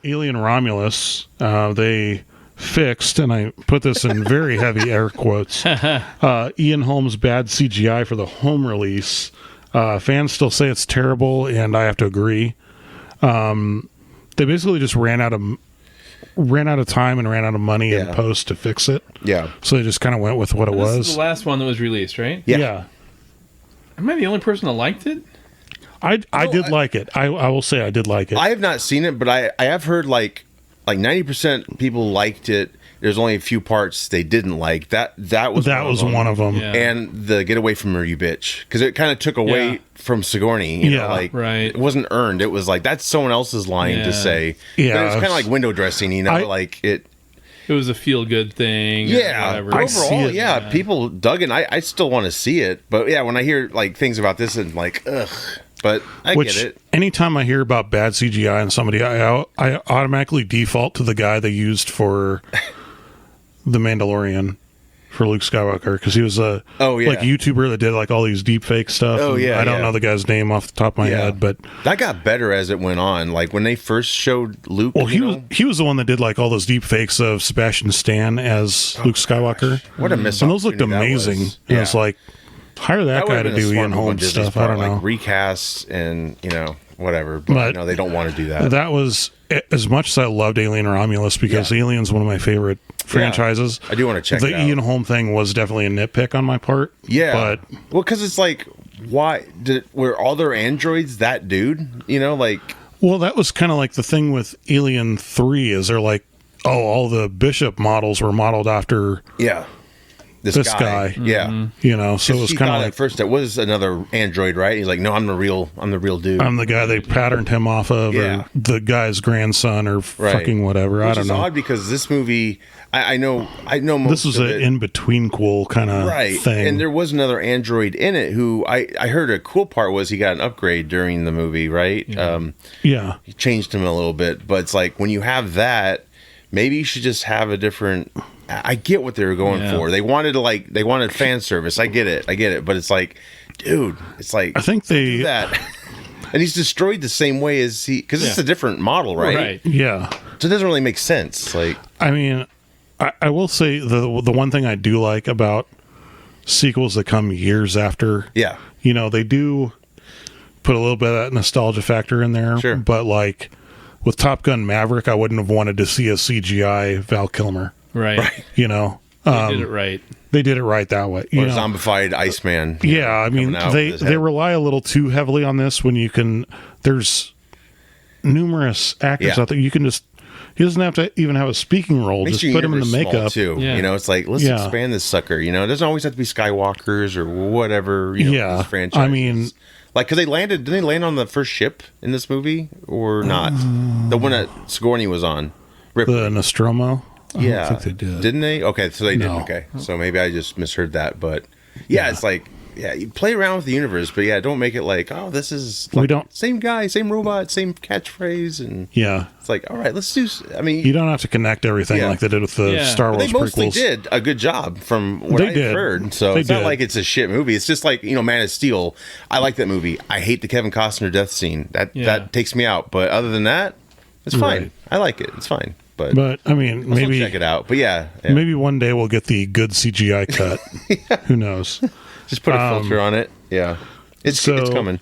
Alien Romulus, they fixed, and I put this in very heavy air quotes, Ian Holm's bad CGI for the home release. Fans still say it's terrible, and I have to agree. They basically just ran out of time and ran out of money in post to fix it. Yeah. So they just kind of went with what it was. This is the last one that was released, right? Yeah. Am I the only person that liked it? I did like it. I will say I did like it. I have not seen it, but I have heard like 90% people liked it. There's only a few parts they didn't like. That was one of them. Yeah. And the Get Away From Her, You Bitch, because it kind of took away from Sigourney. You know, like it wasn't earned. It was like that's someone else's line to say. Yeah, it was kind of like window dressing. You know, like it. It was a feel good thing. Yeah, or overall, people dug it. I still want to see it, but yeah, when I hear like things about this and like, ugh. But I get it. Anytime I hear about bad CGI in somebody, I automatically default to the guy they used for The Mandalorian for Luke Skywalker, because he was a like YouTuber that did like all these deep fake stuff. I don't know the guy's name off the top of my head, but that got better as it went on. Like when they first showed Luke. Well, he was the one that did like all those deep fakes of Sebastian Stan as Luke Skywalker. Gosh. What a miss! And those looked amazing. And it's like, hire that guy to do Ian Holm stuff. I don't know. Like recast and whatever. But no, they don't want to do that. That was as much as I loved Alien Romulus, because Alien's one of my favorite franchises. I do want to check it out. The Ian Holm thing was definitely a nitpick on my part. Yeah. But because it's like, why were all their androids that dude? Well, that was kind of like the thing with Alien 3 is they're like, all the Bishop models were modeled after this guy. Yeah. So it was kind of like, at first it was another android, right? He's like, no, I'm the real dude. I'm the guy they patterned him off of, or the guy's grandson, or fucking whatever. Which I don't know. It's odd because this movie, I know most this was an in-between cool kind of thing. And there was another android in it who I heard a cool part was he got an upgrade during the movie, right? He changed him a little bit, but it's like when you have that, maybe you should just have a different. I get what they were going for. They wanted fan service. I get it. But it's like, dude, it's like, I think they do that. And he's destroyed the same way as because it's a different model, right? Right. Yeah. So it doesn't really make sense. Like, I mean, I will say the one thing I do like about sequels that come years after, they do put a little bit of that nostalgia factor in there. Sure. But like with Top Gun Maverick, I wouldn't have wanted to see a CGI Val Kilmer. Right. They did it right. They did it right that way. Or zombified Iceman. I mean, they rely a little too heavily on this when there's numerous actors out there. You can just, he doesn't have to even have a speaking role. Just put him in the makeup. Too. Yeah. It's like, let's expand this sucker. It doesn't always have to be Skywalkers or whatever. These franchises. I mean, like, because did they land on the first ship in this movie or not? The one that Sigourney was on. Ripley. The Nostromo? I don't think they did. Didn't they? Okay, so they didn't. Okay, so maybe I just misheard that. But it's like, you play around with the universe, but don't make it like, oh, this is like same guy, same robot, same catchphrrise, and it's like, all right, let's do. I mean, you don't have to connect everything like they did with the Star Wars they mostly prequels. did a good job from what I've heard. So it's not like it's a shit movie. It's just like Man of Steel. I like that movie. I hate the Kevin Costner death scene. That takes me out. But other than that, it's fine. I like it. It's fine. But I mean, maybe check it out. But maybe one day we'll get the good CGI cut. Who knows? Just put a filter on it. Yeah, it's coming.